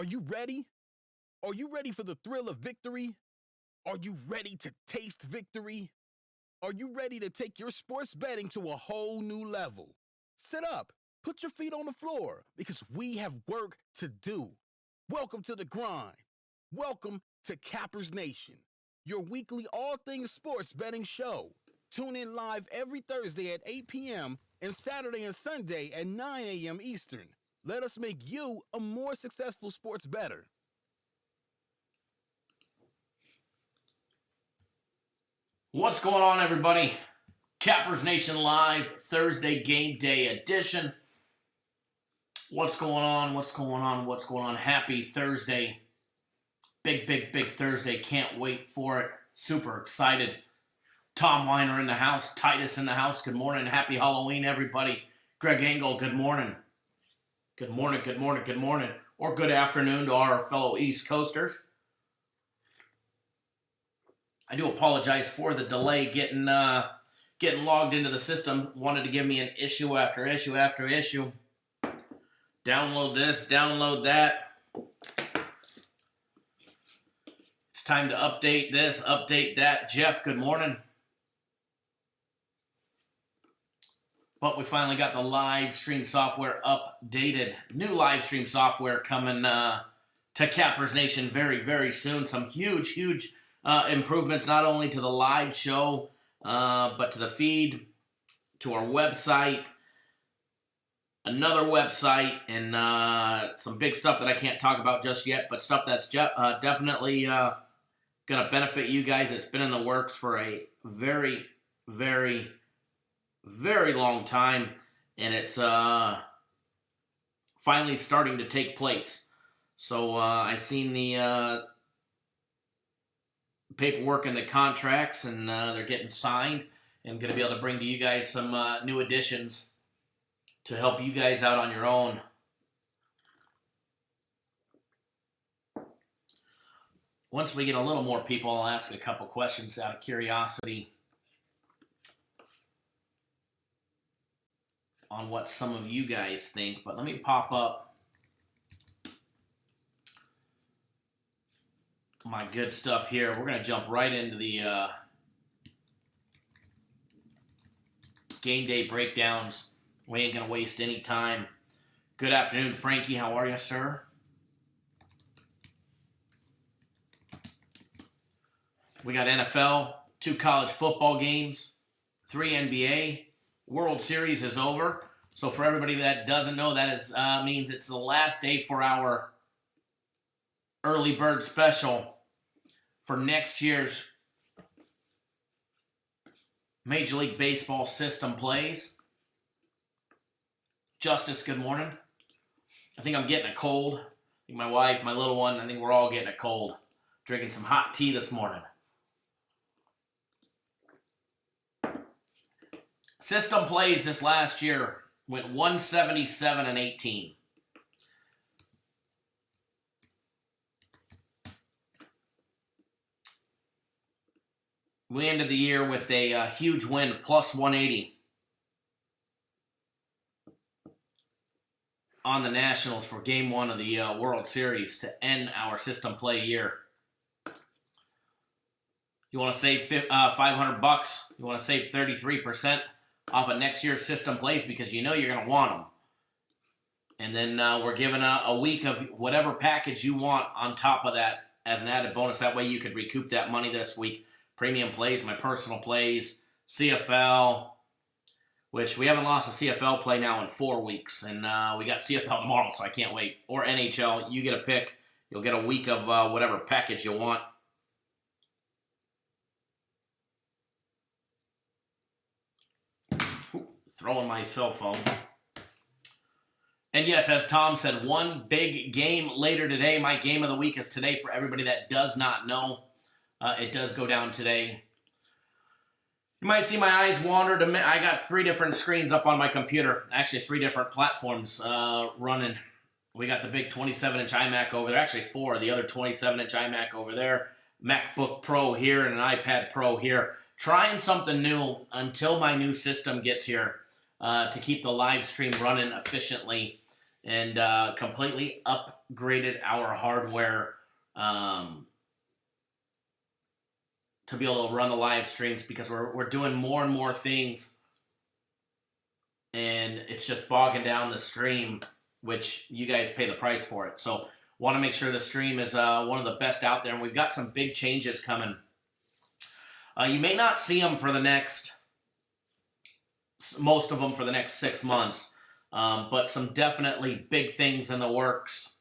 Are you ready? Are you ready for the thrill of victory? Are you ready to taste victory? Are you ready to take your sports betting to a whole new level? Sit up, put your feet on the floor, because we have work to do. Welcome to the grind. Welcome to Cappers Nation, your weekly all things sports betting show. Tune in live every Thursday at 8 p.m. and Saturday and Sunday at 9 a.m. Eastern. Let us make you a more successful sports bettor. What's going on, everybody? Cappers Nation Live, Thursday Game Day edition. What's going on? What's going on? What's going on? Happy Thursday. Big Thursday. Can't wait for it. Super excited. Tom Weiner in the house. Titus in the house. Good morning. Happy Halloween, everybody. Greg Engel, good morning. Good morning. Or good afternoon to our fellow East Coasters. I do apologize for the delay getting logged into the system. Wanted to give me an issue after issue after issue. Download this, download that. It's time to update this, update that. Jeff, good morning. But we finally got the live stream software updated. New live stream software coming to Cappers Nation very soon. Some huge improvements, not only to the live show, but to the feed, to our website, another website, and some big stuff that I can't talk about just yet, but stuff that's definitely going to benefit you guys. It's been in the works for a very long time, and it's finally starting to take place. So I seen the paperwork and the contracts, and they're getting signed, and going to be able to bring to you guys some new additions to help you guys out on your own. Once we get a little more people, I'll ask a couple questions out of curiosity on what some of you guys think, but let me pop up my good stuff here. We're going to jump right into the game day breakdowns. We ain't going to waste any time. Good afternoon, Frankie. How are you, sir? We got NFL, 2 college football games, 3 NBA. World Series is over. So for everybody that doesn't know, that is means it's the last day for our early bird special for next year's Major League Baseball system plays. Justice, good morning. I think I'm getting a cold. I think my wife, my little one, I think we're all getting a cold. Drinking some hot tea this morning. System plays this last year went 177-18. We ended the year with a huge win, plus 180 on the Nationals for Game 1 of the World Series to end our system play year. You want to save $500? You want to save 33% off of next year's system plays because you know you're going to want them. And then we're giving a week of whatever package you want on top of that as an added bonus. That way you could recoup that money this week. Premium plays, my personal plays, CFL, which we haven't lost a CFL play now in 4 weeks. And we got CFL tomorrow, so I can't wait. Or NHL, you get a pick. You'll get a week of whatever package you want. Throwing my cell phone. And yes, as Tom said, one big game later today. My game of the week is today for everybody that does not know. It does go down today. You might see my eyes wander. I got 3 different screens up on my computer. Actually, 3 different platforms running. We got the big 27-inch iMac over there. Actually, 4. The other 27-inch iMac over there. MacBook Pro here and an iPad Pro here. Trying something new until my new system gets here to keep the live stream running efficiently and completely up upgraded our hardware to be able to run the live streams because we're doing more and more things, and it's just bogging down the stream, which you guys pay the price for it. So want to make sure the stream is one of the best out there, and we've got some big changes coming. You may not see them for the next, most of them for the next 6 months, but some definitely big things in the works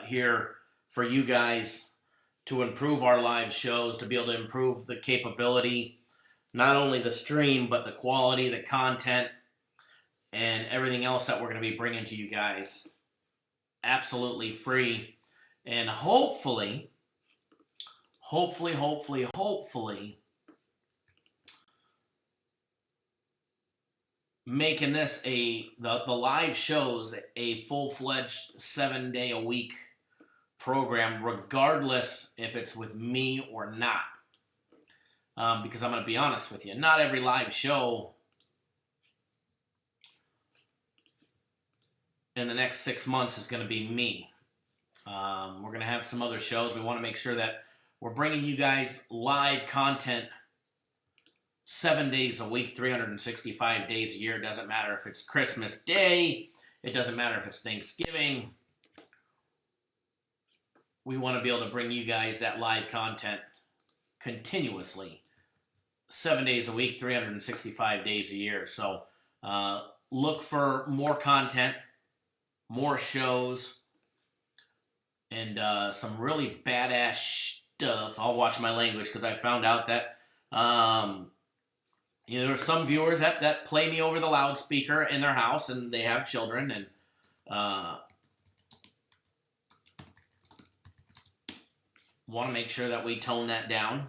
here for you guys to improve our live shows, to be able to improve the capability, not only the stream, but the quality, the content, and everything else that we're going to be bringing to you guys absolutely free. And hopefully, making this the live shows a full-fledged 7-day-a-week program, regardless if it's with me or not. Because I'm going to be honest with you, not every live show in the next 6 months is going to be me. We're going to have some other shows. We want to make sure that we're bringing you guys live content 7 days a week, 365 days a year. It doesn't matter if it's Christmas Day. It doesn't matter if it's Thanksgiving. We want to be able to bring you guys that live content continuously, 7 days a week, 365 days a year. So look for more content, more shows, and some really badass stuff. I'll watch my language because I found out that there are some viewers that play me over the loudspeaker in their house, and they have children, and want to make sure that we tone that down.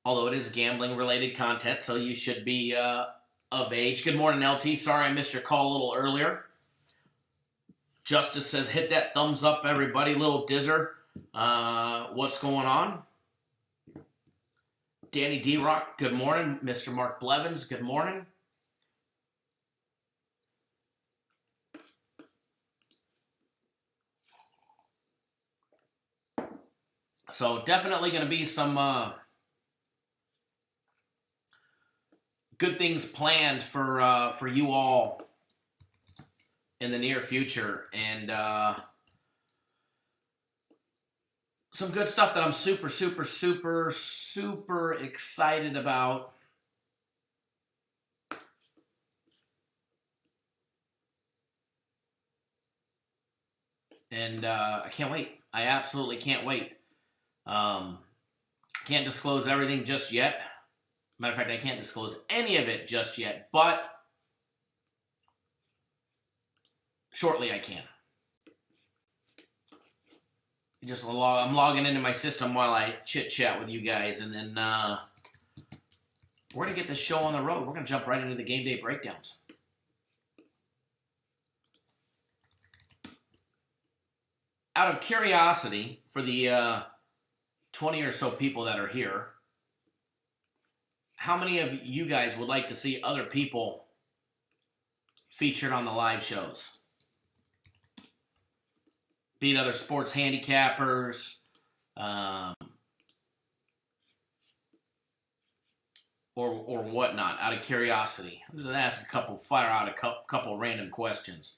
Although it is gambling-related content, so you should be of age. Good morning, LT. Sorry I missed your call a little earlier. Justice says, hit that thumbs up, everybody. Little Dizzer. What's going on? Danny D-Rock, good morning. Mr. Mark Blevins, good morning. So definitely going to be some good things planned for you all in the near future, and some good stuff that I'm super excited about. And I can't wait. I absolutely can't wait. Can't disclose everything just yet. Matter of fact, I can't disclose any of it just yet, but shortly I can. I'm logging into my system while I chit-chat with you guys, and then we're going to get this show on the road. We're going to jump right into the game day breakdowns. Out of curiosity, for the 20 or so people that are here, how many of you guys would like to see other people featured on the live shows? Be it other sports handicappers, or whatnot, out of curiosity. I'm just going to ask fire out a couple random questions.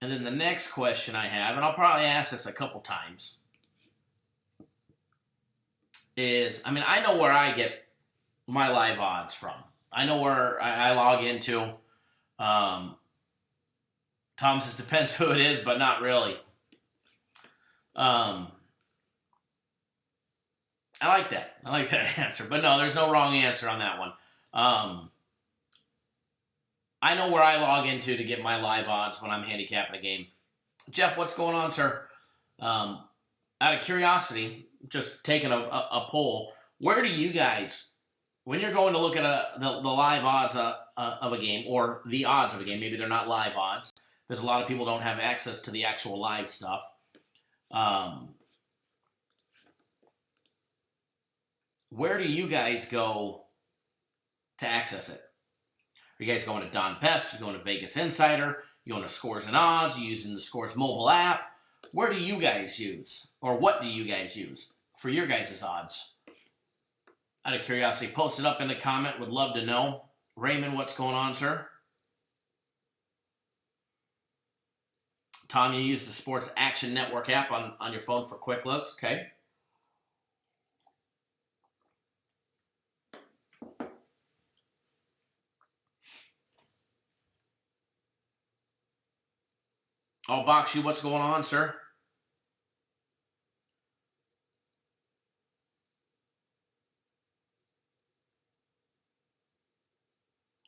And then the next question I have, and I'll probably ask this a couple times, is, I know where I get my live odds from. I know where I log into. Tom says, depends who it is, but not really. I like that. I like that answer. But no, there's no wrong answer on that one. I know where I log into to get my live odds when I'm handicapping a game. Jeff, what's going on, sir? Out of curiosity, just taking a poll, where do you guys, when you're going to look at the live odds of a game, or the odds of a game, maybe they're not live odds, because a lot of people don't have access to the actual live stuff. where do you guys go to access it? Are you guys going to Don Best? Are you going to Vegas Insider? You going to Scores and Odds? Are you using the Scores mobile app? Where do you guys use, or what do you guys use for your guys' odds? Out of curiosity, post it up in the comment. Would love to know. Raymond, what's going on, sir? Tom, you use the Sports Action Network app on your phone for quick looks. Okay. Oh, Boxu, what's going on, sir?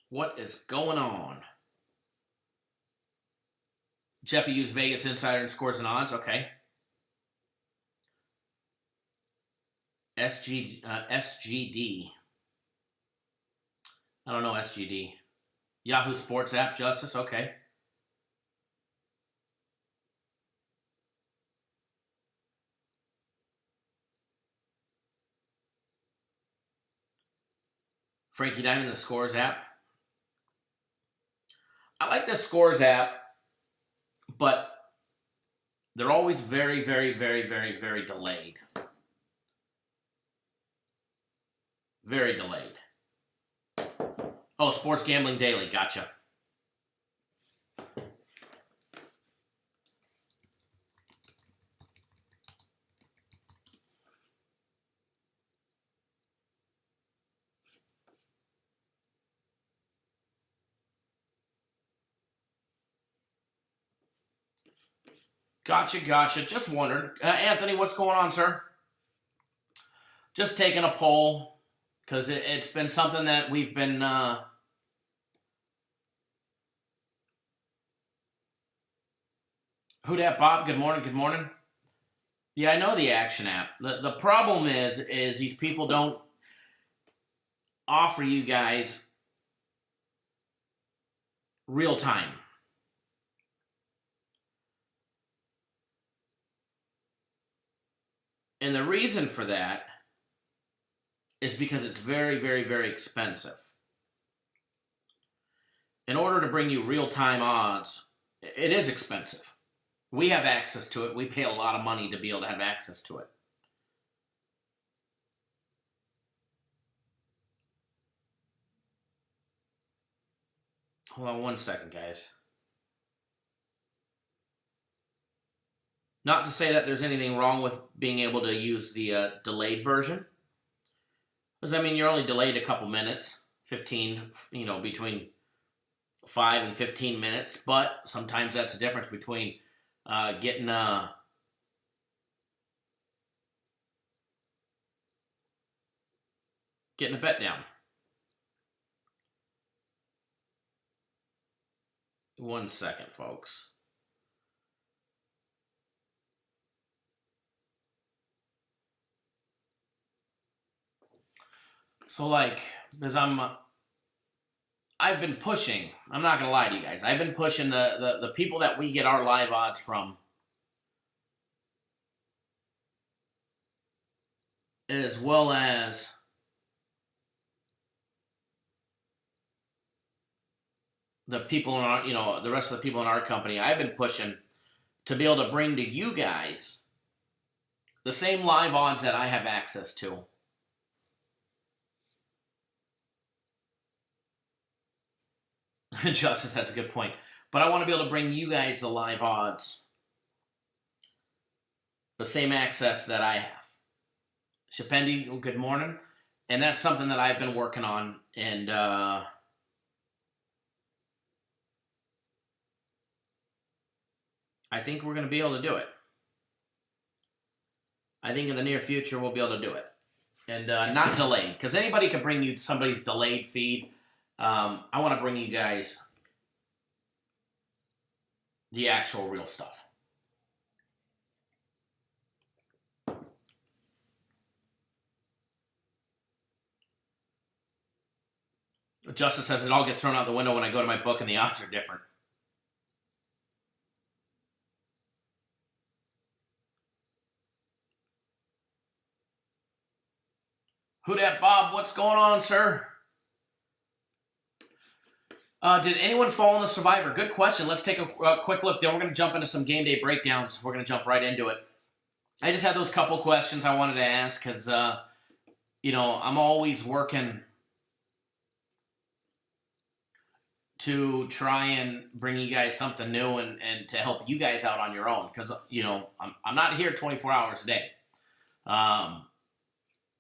What is going on? Jeffy used Vegas Insider and Scores and Odds. Okay. SGD. I don't know SGD. Yahoo Sports app, Justice. Okay. Frankie Diamond, the Scores app. I like the Scores app, but they're always very, very, very, very, very delayed. Very delayed. Oh, Sports Gambling Daily. Gotcha. Gotcha. Just wondered. Anthony, what's going on, sir? Just taking a poll, because it's been something that we've been... Who dat, Bob? Good morning. Yeah, I know the Action app. The problem is these people don't offer you guys real time. And the reason for that is because it's very, very, very expensive. In order to bring you real-time odds, it is expensive. We have access to it. We pay a lot of money to be able to have access to it. Hold on one second, guys. Not to say that there's anything wrong with being able to use the delayed version. Because, I mean, you're only delayed a couple minutes. 15, between 5 and 15 minutes. But sometimes that's the difference between getting a bet down. One second, folks. So, because I've been pushing, I'm not going to lie to you guys, I've been pushing the people that we get our live odds from, as well as the people in our, the rest of the people in our company. I've been pushing to be able to bring to you guys the same live odds that I have access to. Justice, that's a good point. But I want to be able to bring you guys the live odds. The same access that I have. Shapendi, good morning. And that's something that I've been working on. And I think we're going to be able to do it. I think in the near future we'll be able to do it. And not delayed. Because anybody can bring you somebody's delayed feed. I want to bring you guys the actual real stuff. Justice says it all gets thrown out the window when I go to my book and the odds are different. Who dat, Bob? What's going on, sir? Did anyone fall in the Survivor? Good question. Let's take a quick look. Then we're going to jump into some game day breakdowns. We're going to jump right into it. I just had those couple questions I wanted to ask because, I'm always working to try and bring you guys something new and to help you guys out on your own because, I'm not here 24 hours a day.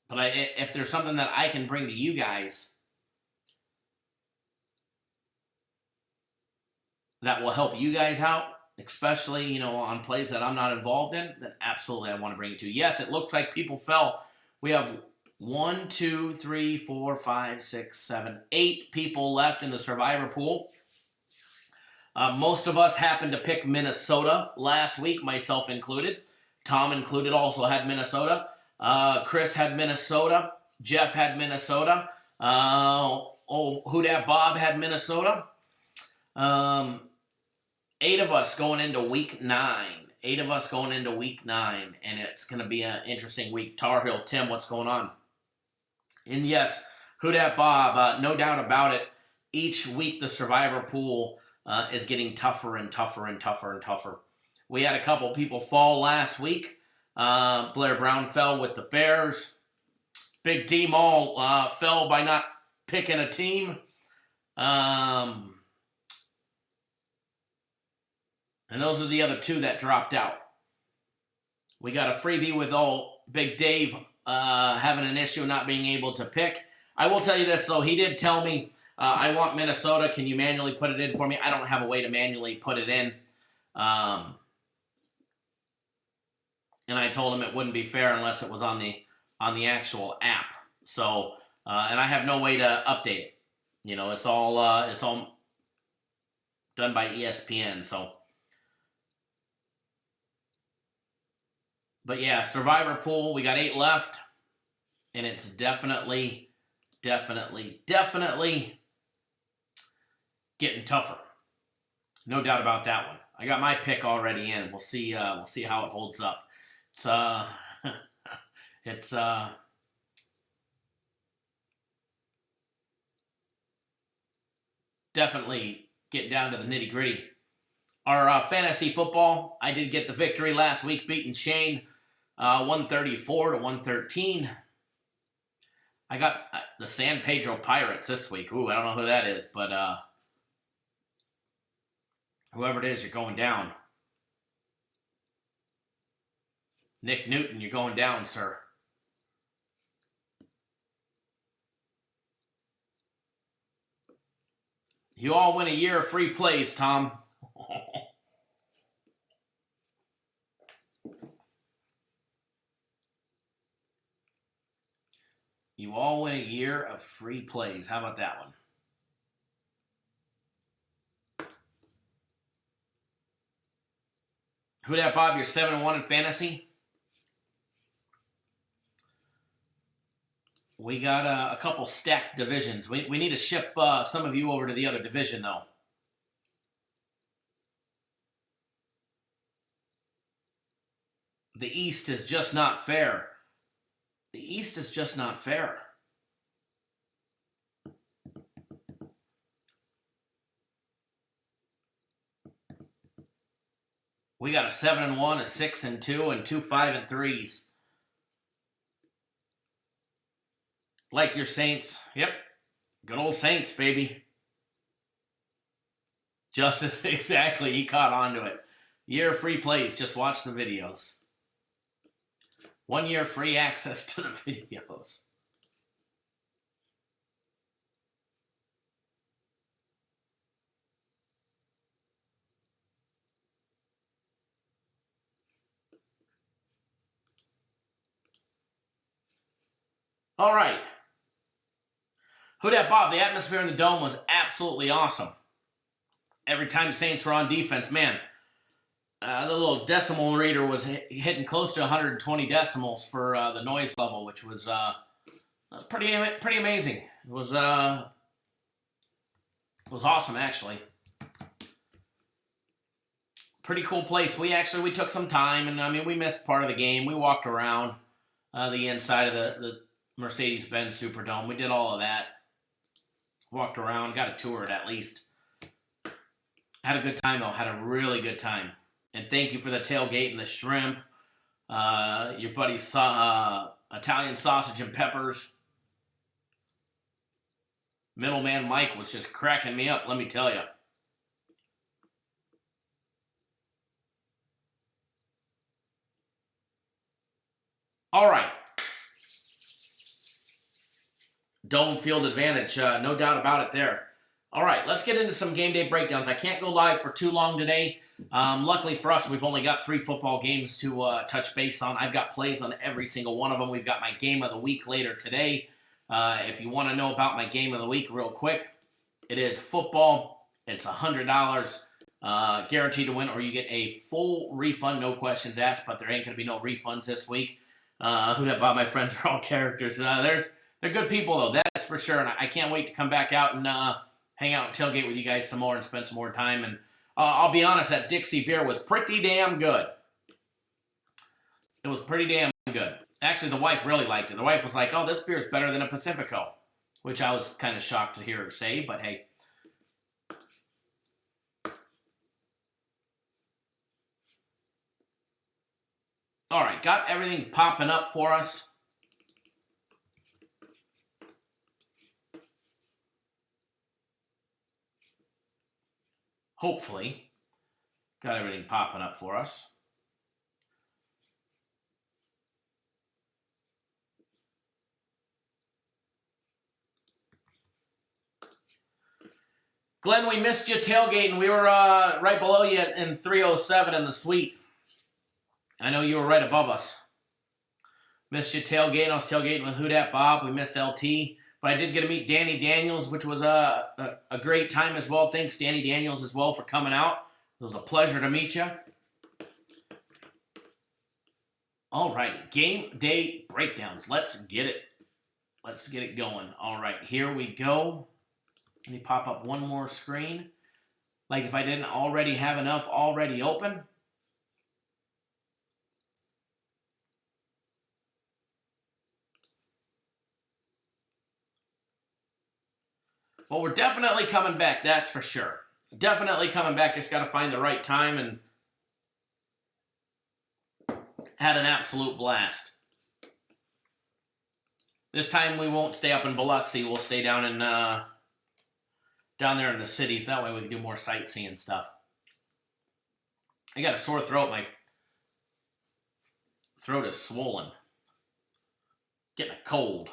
But if there's something that I can bring to you guys that will help you guys out, especially, on plays that I'm not involved in, then absolutely I want to bring it to you. Yes, it looks like people fell. We have 1, 2, 3, 4, 5, 6, 7, 8 people left in the Survivor pool. Most of us happened to pick Minnesota last week, myself included. Tom included also had Minnesota. Chris had Minnesota. Jeff had Minnesota. Who dat Bob had Minnesota. 8 of us going into week 9. 8 of us going into week 9. And it's going to be an interesting week. Tar Heel, Tim, what's going on? And yes, who dat Bob? No doubt about it. Each week the Survivor pool is getting tougher and tougher and tougher and tougher. We had a couple people fall last week. Blair Brown fell with the Bears. Big D Mall fell by not picking a team. And those are the other 2 that dropped out. We got a freebie with Big Dave having an issue not being able to pick. I will tell you this, though. He did tell me, I want Minnesota. Can you manually put it in for me? I don't have a way to manually put it in. And I told him it wouldn't be fair unless it was on the actual app. So, and I have no way to update it. It's all done by ESPN. So. But yeah, Survivor pool, we got 8 left, and it's definitely getting tougher. No doubt about that one. I got my pick already in. We'll see how it holds up. It's definitely getting down to the nitty gritty. Our fantasy football, I did get the victory last week, beating Shane. 134 to 113. I got the San Pedro Pirates this week. Ooh, I don't know who that is, but whoever it is, you're going down. Nick Newton, you're going down, sir. You all win a year of free plays, Tom. You all win a year of free plays. How about that one? Who dat, Bob? You're 7-1 in fantasy? We got a couple stacked divisions. We need to ship some of you over to the other division, though. The East is just not fair. The East is just not fair. We got a 7-1, a 6-2, and 2 5-3s. Like your Saints. Yep. Good old Saints, baby. Justice, exactly. He caught on to it. Year of free plays. Just watch the videos. 1 year free access to the videos. All right. Who dat, Bob? The atmosphere in the Dome was absolutely awesome. Every time Saints were on defense, man, the little decimal reader was hitting close to 120 decimals for the noise level, which was pretty amazing. It was awesome, actually. Pretty cool place. We took some time, and I mean, we missed part of the game. We walked around the inside of the Mercedes-Benz Superdome. We did all of that. Walked around, got a tour at least. Had a good time, though. Had a really good time. And thank you for the tailgate and the shrimp. Your buddy's Italian sausage and peppers. Middleman Mike was just cracking me up, let me tell you. All right. Dome field advantage, no doubt about it there. All right, let's get into some game day breakdowns. I can't go live for too long today. Luckily for us, we've only got 3 football games to touch base on. I've got plays on every single one of them. We've got my game of the week later today. If you want to know about my game of the week real quick, it is football. It's $100 guaranteed to win, or you get a full refund, no questions asked, but there ain't going to be no refunds this week. Who that Bob, my friends are all characters. They're good people, though, that's for sure, and I can't wait to come back out and hang out and tailgate with you guys some more and spend some more time. And I'll be honest, that Dixie beer was pretty damn good. It was pretty damn good. Actually, the wife really liked it. The wife was like, oh, this beer is better than a Pacifico, which I was kind of shocked to hear her say, but hey. All right, got everything popping up for us. Hopefully, got everything popping up for us. Glenn, we missed you tailgating. We were right below you in 307 in the suite. I know you were right above us. Missed you tailgating. I was tailgating with Who Dat Bob. We missed LT. But I did get to meet Danny Daniels, which was a great time as well. Thanks, Danny Daniels, as well, for coming out. It was a pleasure to meet you. All right, game day breakdowns. Let's get it. Let's get it going. All right, here we go. Let me pop up one more screen. Like if I didn't already have enough already open. Well, we're definitely coming back, that's for sure. Definitely coming back, just got to find the right time, and had an absolute blast. This time we won't stay up in Biloxi, we'll stay down in down there in the cities. That way we can do more sightseeing stuff. I got a sore throat, my throat is swollen. Getting a cold.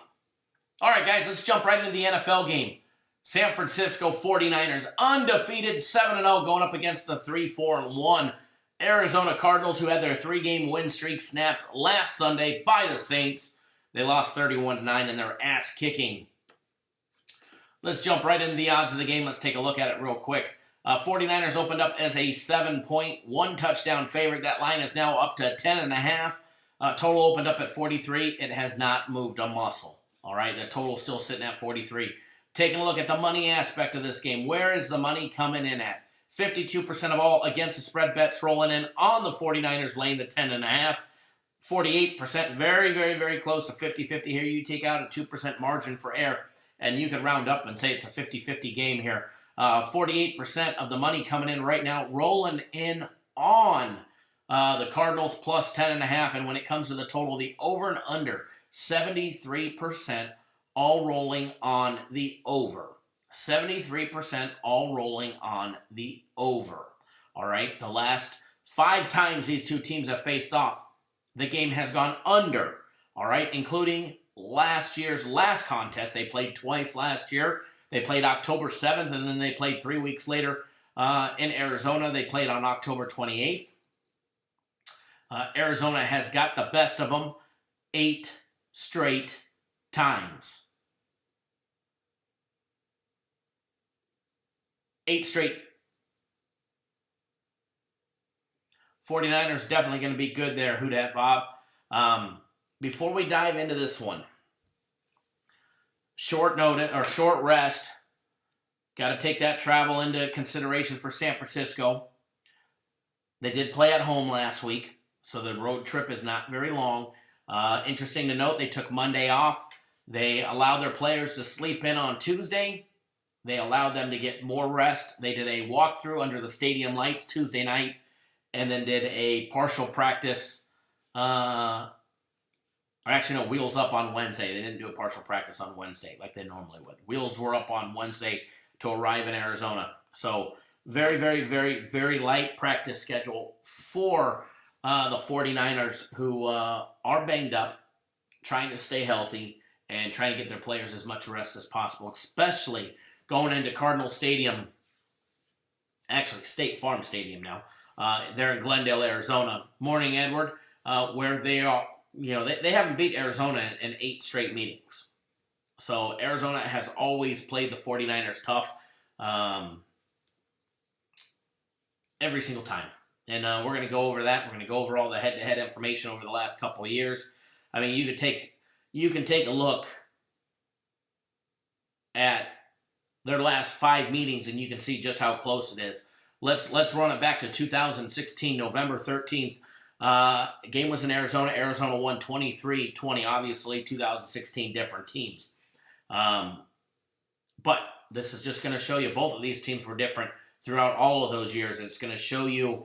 All right, guys, let's jump right into the NFL game. San Francisco 49ers, undefeated, 7-0, going up against the 3-4-1 Arizona Cardinals, who had their 3-game win streak snapped last Sunday by the Saints. They lost 31-9 in their ass-kicking. Let's jump right into the odds of the game. Let's take a look at it real quick. 49ers opened up as a 7-point, 1-touchdown favorite. That line is now up to 10.5. Total opened up at 43. It has not moved a muscle. All right, the total still sitting at 43. Taking a look at the money aspect of this game. Where is the money coming in at? 52% of all against the spread bets rolling in on the 49ers, laying the 10.5. 48%, very, very, very close to 50-50 here. You take out a 2% margin for error, and you can round up and say it's a 50-50 game here. 48% of the money coming in right now, rolling in on the Cardinals plus 10.5. And when it comes to the total, the over and under, 73%. All rolling on the over. 73% all rolling on the over. All right, the last 5 times these two teams have faced off, the game has gone under. All right, including last year's last contest. They played twice last year. They played October 7th, and then they played 3 weeks later in Arizona. They played on October 28th. Arizona has got the best of them 8 straight times. 8 straight. 49ers definitely going to be good there, Who Dat Bob. Before we dive into this one, short notice or short rest. Got to take that travel into consideration for San Francisco. They did play at home last week, so the road trip is not very long. Interesting to note, they took Monday off. They allowed their players to sleep in on Tuesday. They allowed them to get more rest. They did a walkthrough under the stadium lights Tuesday night and then did a partial practice. Or actually, no, wheels up on Wednesday. They didn't do a partial practice on Wednesday like they normally would. Wheels were up on Wednesday to arrive in Arizona. So very, very, very, very light practice schedule for the 49ers, who are banged up, trying to stay healthy and trying to get their players as much rest as possible, especially going into Cardinal Stadium, actually State Farm Stadium now. They're in Glendale, Arizona. Morning, Edward, where they are. They haven't beat Arizona in 8 straight meetings. So Arizona has always played the 49ers tough every single time. And we're going to go over that. We're going to go over all the head-to-head information over the last couple of years. I mean, you can take a look at their last 5 meetings, and you can see just how close it is. Let's run it back to 2016, November 13th. Game was in Arizona. Arizona won 23-20. Obviously, 2016 different teams. But this is just going to show you both of these teams were different throughout all of those years. It's going to show you.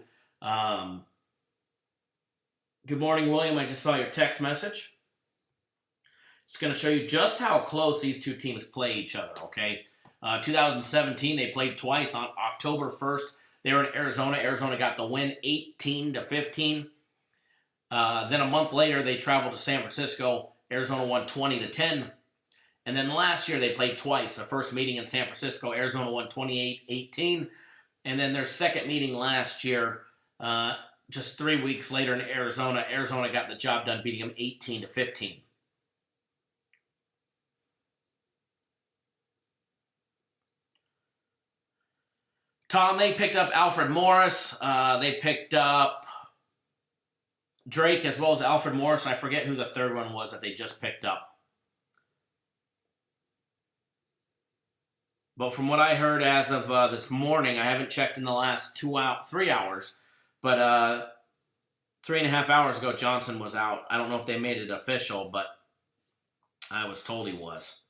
Good morning, William. I just saw your text message. It's going to show you just how close these two teams play each other. Okay, 2017 they played twice on October 1st. They were in Arizona. Arizona got the win 18-15. Then a month later, they traveled to San Francisco. Arizona won 20-10. And then last year, they played twice. The first meeting in San Francisco, Arizona won 28-18. And then their second meeting last year, just 3 weeks later in Arizona, Arizona got the job done, beating them 18-15. Tom, they picked up Alfred Morris. They picked up Drake as well as Alfred Morris. I forget who the third one was that they just picked up. But from what I heard as of this morning, I haven't checked in the last 3 hours, but 3.5 hours ago, Johnson was out. I don't know if they made it official, but I was told he was.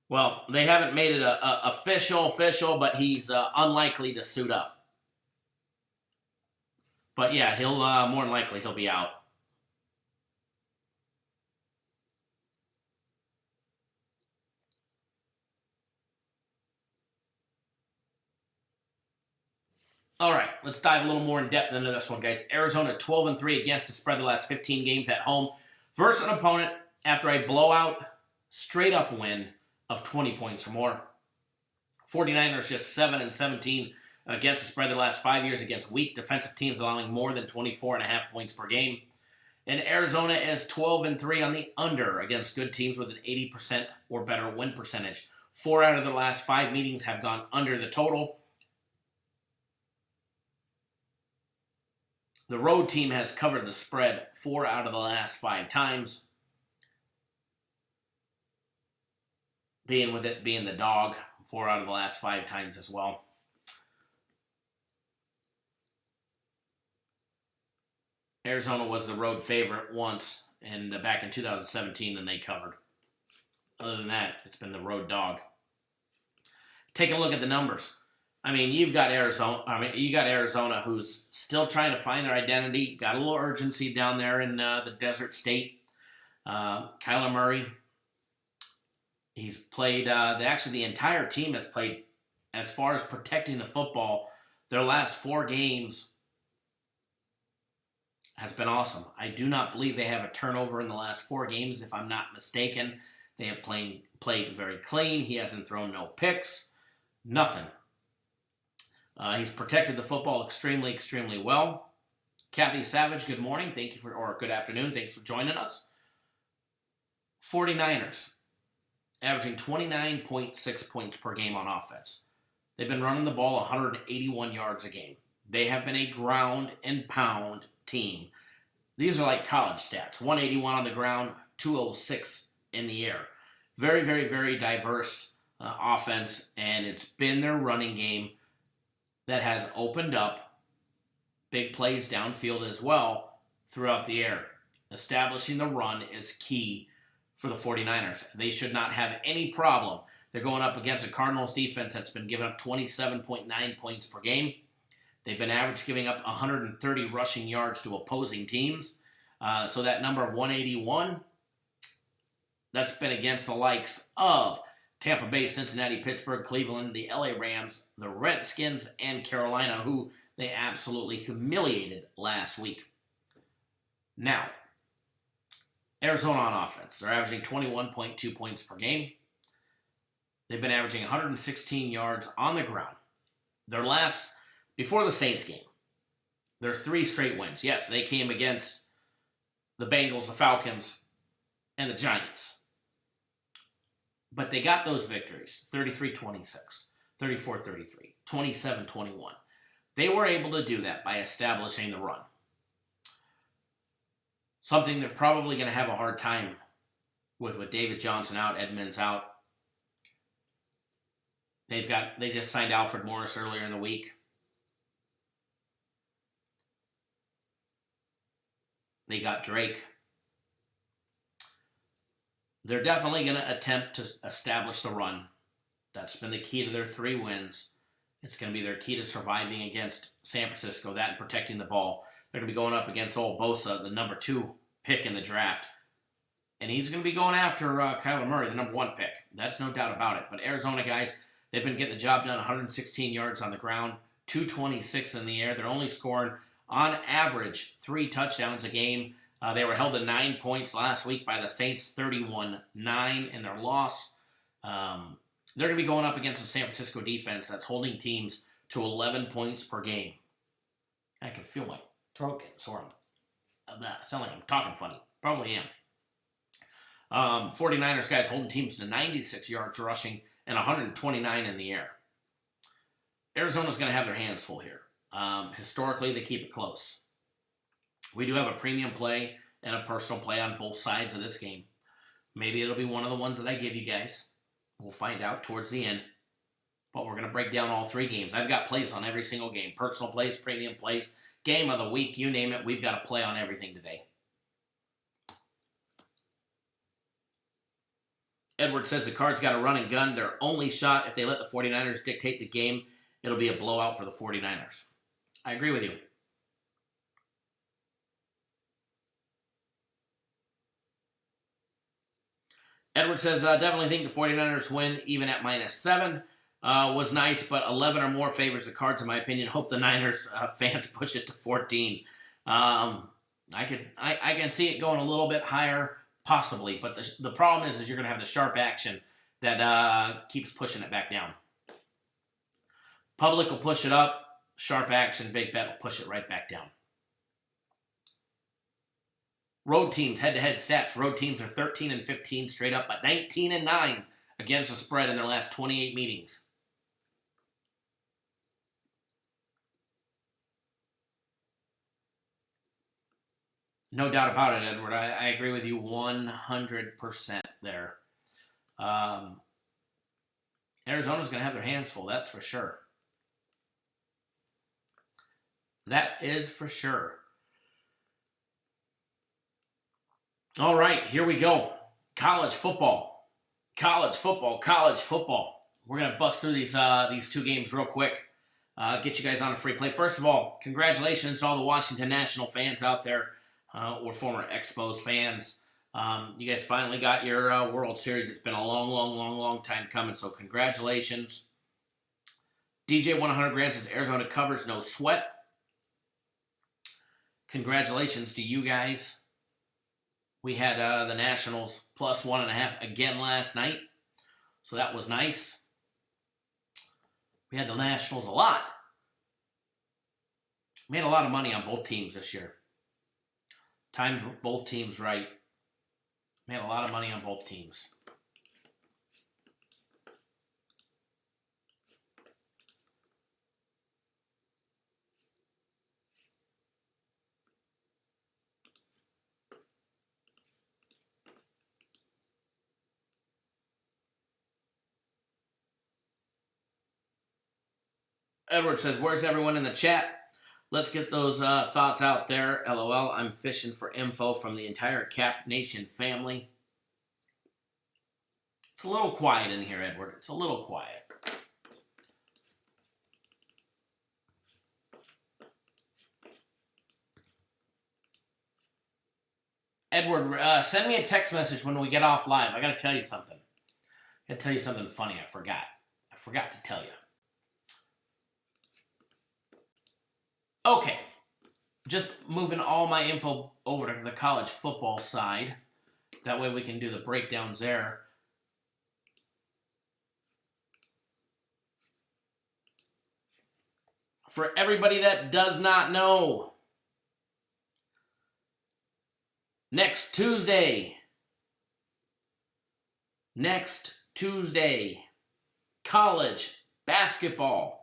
Well, they haven't made it official, but he's unlikely to suit up. But yeah, he'll more than likely he'll be out. All right, let's dive a little more in depth into this one, guys. Arizona 12-3 against the spread the last 15 games at home versus an opponent after a blowout, straight-up win of 20 points or more. 49ers just 7-17 against the spread the last 5 years against weak defensive teams, allowing more than 24.5 points per game. And Arizona is 12-3 on the under against good teams with an 80% or better win percentage. 4 out of the last 5 meetings have gone under the total. The road team has covered the spread 4 out of the last 5 times. Being the dog 4 out of the last 5 times as well. Arizona was the road favorite once, and back in 2017, and they covered. Other than that, it's been the road dog. Take a look at the numbers. I mean, you got Arizona, who's still trying to find their identity. Got a little urgency down there in the desert state. Kyler Murray. He's played. The entire team has played. As far as protecting the football, their last 4 games has been awesome. I do not believe they have a turnover in the last 4 games, if I'm not mistaken. They have played very clean. He hasn't thrown no picks. Nothing. He's protected the football extremely, extremely well. Kathy Savage, good morning. Or good afternoon. Thanks for joining us. 49ers, averaging 29.6 points per game on offense. They've been running the ball 181 yards a game. They have been a ground and pound team. These are like college stats. 181 on the ground, 206 in the air. Very, very, very diverse offense, and it's been their running game that has opened up big plays downfield as well throughout the air. Establishing the run is key for the 49ers. They should not have any problem. They're going up against a Cardinals defense that's been giving up 27.9 points per game. They've been average giving up 130 rushing yards to opposing teams. So that number of 181, that's been against the likes of Tampa Bay, Cincinnati, Pittsburgh, Cleveland, the LA Rams, the Redskins, and Carolina, who they absolutely humiliated last week. Now, Arizona on offense. They're averaging 21.2 points per game. They've been averaging 116 yards on the ground. Before the Saints game, their 3 straight wins. Yes, they came against the Bengals, the Falcons, and the Giants. But they got those victories, 33-26, 34-33, 27-21. They were able to do that by establishing the run. Something they're probably going to have a hard time with David Johnson out, Edmonds out. They just signed Alfred Morris earlier in the week. They got Drake. They're definitely going to attempt to establish the run. That's been the key to their 3 wins. It's going to be their key to surviving against San Francisco, that and protecting the ball. They're going to be going up against old Bosa, the number 2 pick in the draft. And he's going to be going after Kyler Murray, the number 1 pick. That's no doubt about it. But Arizona guys, they've been getting the job done, 116 yards on the ground, 226 in the air. They're only scoring, on average, 3 touchdowns a game. They were held to 9 points last week by the Saints, 31-9 in their loss. They're going to be going up against the San Francisco defense that's holding teams to 11 points per game. I can feel my throat getting sore. I sound like I'm talking funny. Probably am. 49ers guys holding teams to 96 yards rushing and 129 in the air. Arizona's going to have their hands full here. Historically, they keep it close. We do have a premium play and a personal play on both sides of this game. Maybe it'll be one of the ones that I give you guys. We'll find out towards the end. But we're going to break down all 3 games. I've got plays on every single game. Personal plays, premium plays, game of the week, you name it. We've got a play on everything today. Edward says the Cards got a run and gun. Their only shot, if they let the 49ers dictate the game, it'll be a blowout for the 49ers. I agree with you. Edward says, definitely think the 49ers win, even at -7. Was nice, but 11 or more favors the Cards, in my opinion. Hope the Niners fans push it to 14. I can see it going a little bit higher, possibly, but the problem is you're going to have the sharp action that keeps pushing it back down. Public will push it up. Sharp action, big bet will push it right back down. Road teams, head-to-head stats. Road teams are 13-15 straight up, but 19-9 against the spread in their last 28 meetings. No doubt about it, Edward. I agree with you 100% there. Arizona's going to have their hands full, that's for sure. That is for sure. All right, here we go. College football. College football. We're going to bust through these 2 games real quick. Get you guys on a free play. First of all, congratulations to all the Washington National fans out there. Or former Expos fans. You guys finally got your World Series. It's been a long time coming, so congratulations. DJ 100 Grand says Arizona covers, no sweat. Congratulations to you guys. We had the Nationals plus 1.5 again last night, so that was nice. We had the Nationals a lot. Made a lot of money on both teams this year. Timed both teams right. Made a lot of money on both teams. Edward says, where's everyone in the chat? let's get those thoughts out there. LOL, I'm fishing for info from the entire Cap Nation family. It's a little quiet in here, Edward. It's a little quiet. Edward, send me a text message when we get off live. I got to tell you something. I got to tell you something funny. I forgot to tell you. Okay. Just moving all my info over to the college football side. That way we can do the breakdowns there. For everybody that does not know, next Tuesday, college basketball.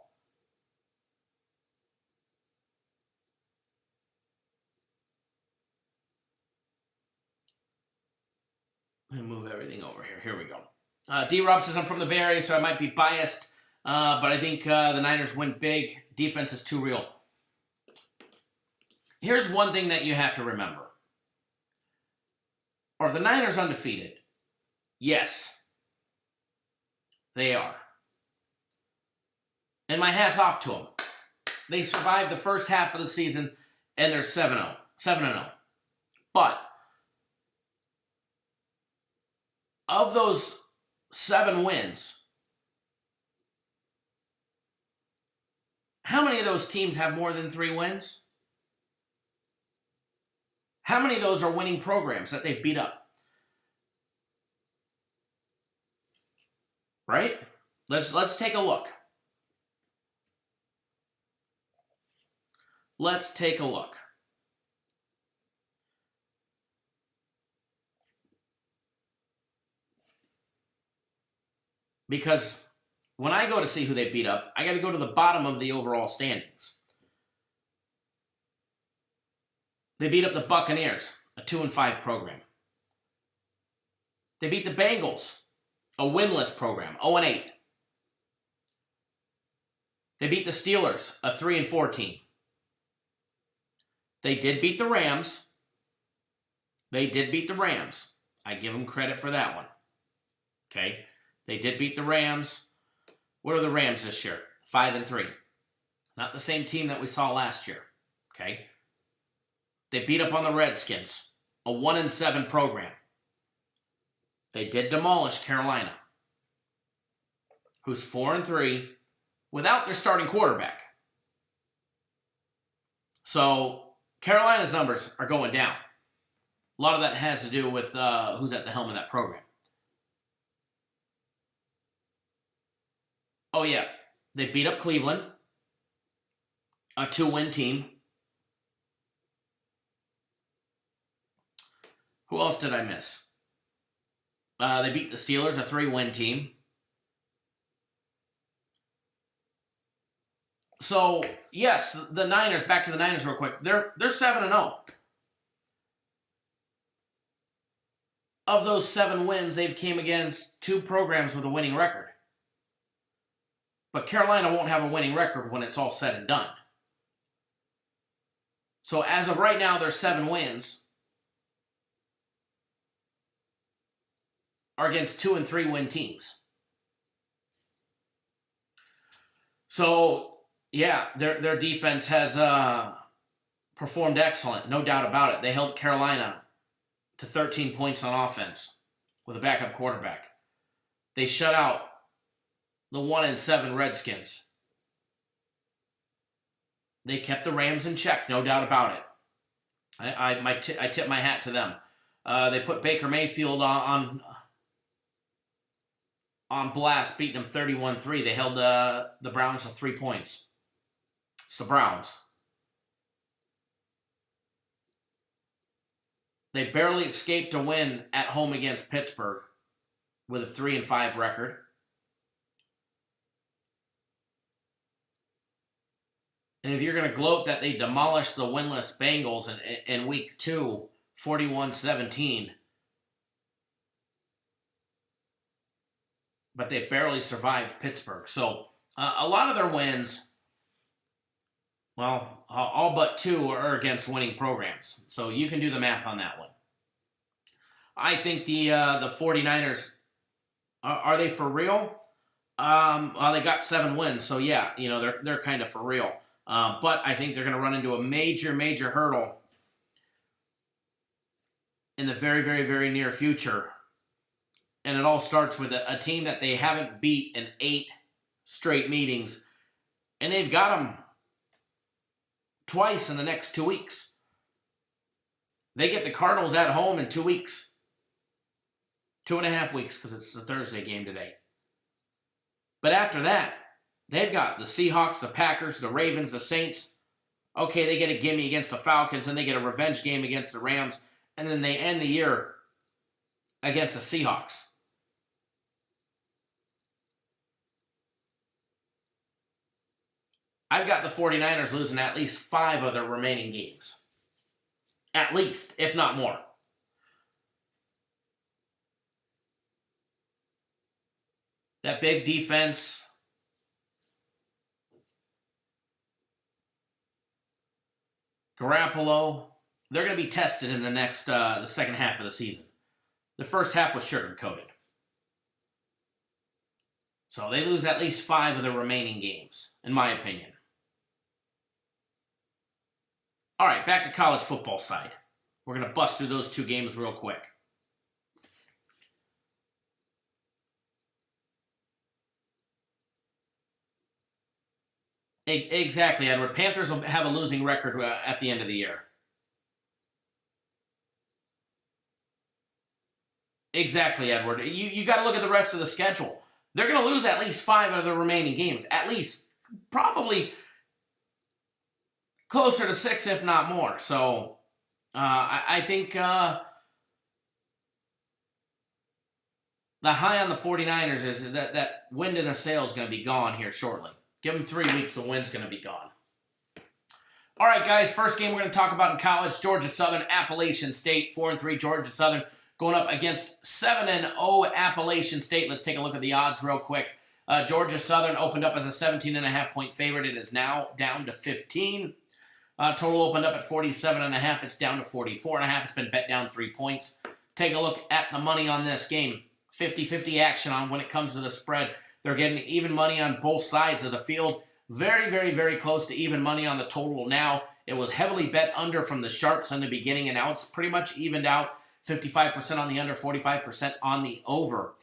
Let me move everything over here. Here we go. D-Rob says I'm from the Bay Area, so I might be biased, but I think the Niners win big. Defense is too real. Here's one thing that you have to remember. Are the Niners undefeated? Yes. They are. And my hat's off to them. They survived the first half of the season, and they're 7-0. 7-0. But of those 7 wins, how many of those teams have more than 3 wins? How many of those are winning programs that they've beat up? Right? Let's take a look. Let's take a look. Because when I go to see who they beat up, I got to go to the bottom of the overall standings. They beat up the Buccaneers, a 2-5 program. They beat the Bengals, a winless program, 0-8. They beat the Steelers, a 3-4 team. They did beat the Rams. I give them credit for that one. Okay? They did beat the Rams. What are the Rams this year? 5-3. Not the same team that we saw last year. Okay? They beat up on the Redskins, a 1-7 program. They did demolish Carolina, who's 4-3 without their starting quarterback. So Carolina's numbers are going down. A lot of that has to do with who's at the helm of that program. Oh, yeah. They beat up Cleveland, a 2-win team. Who else did I miss? They beat the Steelers, a 3-win team. So, yes, the Niners, back to the Niners real quick. They're 7-0. Of those 7 wins, they've came against 2 programs with a winning record. But Carolina won't have a winning record when it's all said and done. So as of right now, their 7 wins are against 2- and 3-win teams. So, yeah, their defense has performed excellent, no doubt about it. They held Carolina to 13 points on offense with a backup quarterback. They shut out the 1-7 Redskins. They kept the Rams in check, no doubt about it. I tip my hat to them. They put Baker Mayfield on blast, beating them 31-3. They held the Browns to 3 points. It's the Browns. They barely escaped a win at home against Pittsburgh with a 3-5 record. And if you're going to gloat that they demolished the winless Bengals in week 2, 41-17, but they barely survived Pittsburgh. So a lot of their wins Well, all but 2 are against winning programs. So you can do the math on that one. I think the 49ers, are they for real? Well, they got 7 wins, so yeah, they're kind of for real. But I think they're going to run into a major, major hurdle in the very, very, very near future. And it all starts with a team that they haven't beat in 8 straight meetings. And they've got them twice in the next 2 weeks. They get the Cardinals at home in 2 weeks. 2.5 weeks, because it's the Thursday game today. But after that, they've got the Seahawks, the Packers, the Ravens, the Saints. Okay, they get a gimme against the Falcons, and they get a revenge game against the Rams, and then they end the year against the Seahawks. I've got the 49ers losing at least 5 of their remaining games. At least, if not more. That big defense. Garoppolo. They're going to be tested in the second half of the season. The first half was sugar-coated. So they lose at least 5 of the remaining games, in my opinion. All right, back to college football side. We're going to bust through those 2 games real quick. Exactly, Edward. Panthers will have a losing record at the end of the year. Exactly, Edward. You got to look at the rest of the schedule. They're going to lose at least 5 of the remaining games. At least, probably closer to 6, if not more. So, I think the high on the 49ers is that wind in the sail is going to be gone here shortly. Give them 3 weeks, the wind's going to be gone. All right, guys, first game we're going to talk about in college, Georgia Southern, Appalachian State, 4-3 Georgia Southern, going up against 7-0 Appalachian State. Let's take a look at the odds real quick. Georgia Southern opened up as a 17.5-point favorite. It is now down to 15. Total opened up at 47.5. It's down to 44.5. It's been bet down 3 points. Take a look at the money on this game. 50-50 action on when it comes to the spread. They're getting even money on both sides of the field. Very, very, very close to even money on the total now. It was heavily bet under from the sharps in the beginning, and now it's pretty much evened out. 55% on the under, 45% on the over.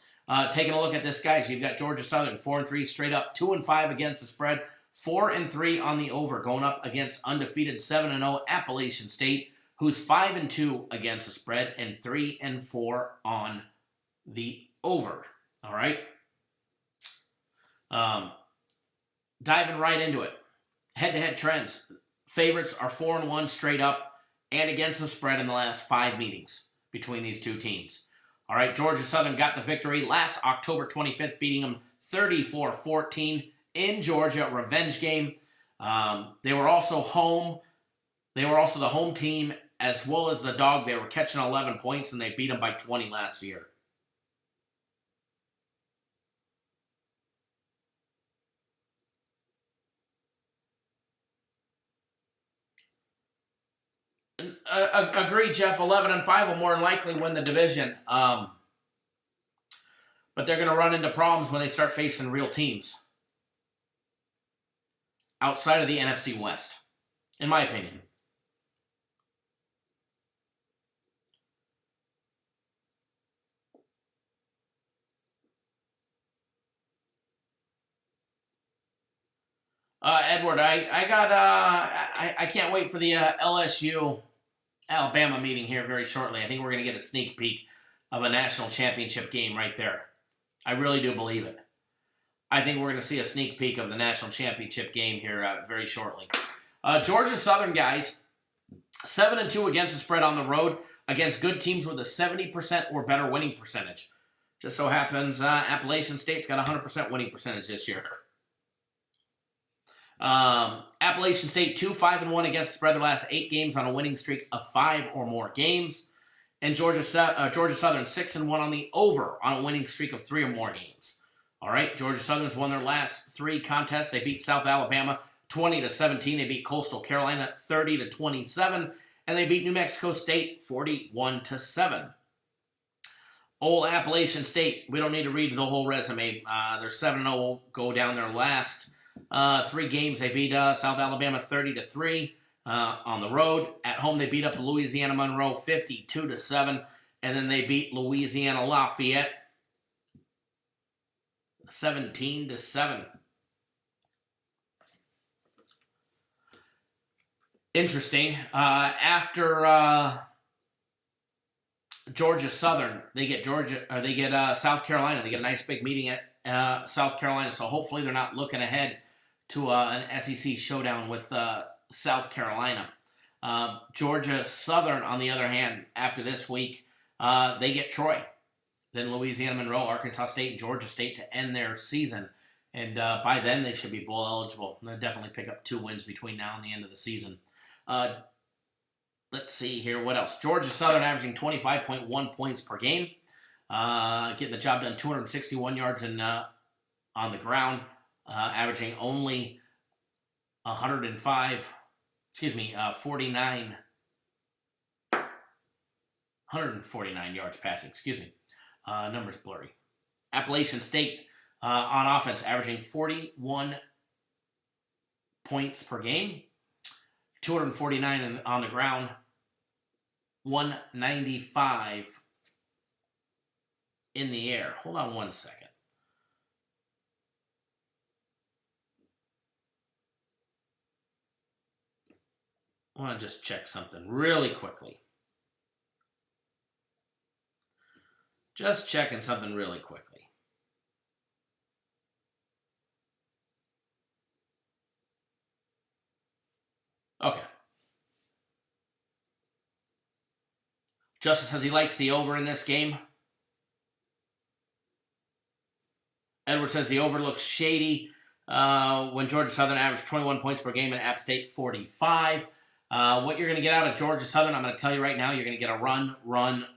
Taking a look at this, guys, you've got Georgia Southern, 4-3 straight up, 2-5 against the spread, 4-3 on the over, going up against undefeated 7-0 Appalachian State, who's 5-2 against the spread and 3-4 on the over. All right. Diving right into it. Head-to-head trends. Favorites are 4-1 straight up and against the spread in the last 5 meetings between these 2 teams. All right, Georgia Southern got the victory last October 25th, beating them 34-14 in Georgia, revenge game. They were also home. They were also the home team as well as the dog. They were catching 11 points, and they beat them by 20 last year. Agreed, Jeff. 11-5 will more than likely win the division. But they're going to run into problems when they start facing real teams outside of the NFC West, in my opinion. Edward, I can't wait for the LSU Alabama meeting here very shortly. I think we're going to get a sneak peek of a national championship game right there. I really do believe it. I think we're going to see a sneak peek of the national championship game here very shortly. Georgia Southern, guys, 7-2 against the spread on the road against good teams with a 70% or better winning percentage. Just so happens Appalachian State's got a 100% winning percentage this year. Appalachian State 2-5-1 against the spread the last 8 games on a winning streak of 5 or more games. And Georgia Southern 6-1 on the over on a winning streak of 3 or more games. All right, Georgia Southern's won their last 3 contests. They beat South Alabama 20-17. They beat Coastal Carolina 30-27, and they beat New Mexico State 41-7. Old Appalachian State, we don't need to read the whole resume. They're 7-0, go down their last 3 games. They beat South Alabama 30-3 on the road. At home, they beat up Louisiana Monroe 52-7, and then they beat Louisiana Lafayette 17-7. Interesting. After Georgia Southern, they get South Carolina. They get a nice big meeting at South Carolina. So hopefully they're not looking ahead to an SEC showdown with South Carolina. Georgia Southern, on the other hand, after this week, they get Troy, then Louisiana Monroe, Arkansas State, and Georgia State to end their season. And by then, they should be bowl eligible. They'll definitely pick up 2 wins between now and the end of the season. Let's see here. What else? Georgia Southern averaging 25.1 points per game. Getting the job done, 261 yards on the ground. Averaging only 149 yards passing. Numbers blurry. Appalachian State on offense, averaging 41 points per game. 249 on the ground, 195 in the air. Hold on one second. I want to just check something really quickly. Just checking something really quickly. Okay. Justice says he likes the over in this game. Edward says the over looks shady when Georgia Southern averaged 21 points per game and App State 45. What you're going to get out of Georgia Southern, I'm going to tell you right now, you're going to get a run. When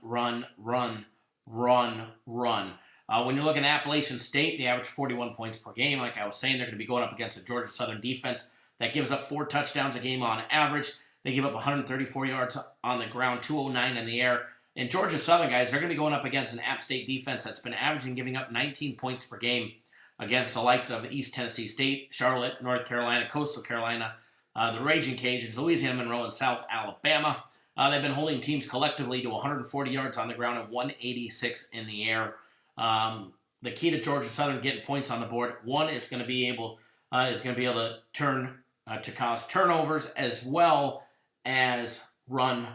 you're looking at Appalachian State, they average 41 points per game. Like I was saying, they're going to be going up against a Georgia Southern defense that gives up 4 touchdowns a game on average. They give up 134 yards on the ground, 209 in the air. And Georgia Southern, guys, they're going to be going up against an App State defense that's been averaging giving up 19 points per game against the likes of East Tennessee State, Charlotte, North Carolina, Coastal Carolina, the Raging Cajuns, Louisiana Monroe, and South Alabama. They've been holding teams collectively to 140 yards on the ground and 186 in the air. The key to Georgia Southern getting points on the board, one is going to be able to turn to cause turnovers as well as run,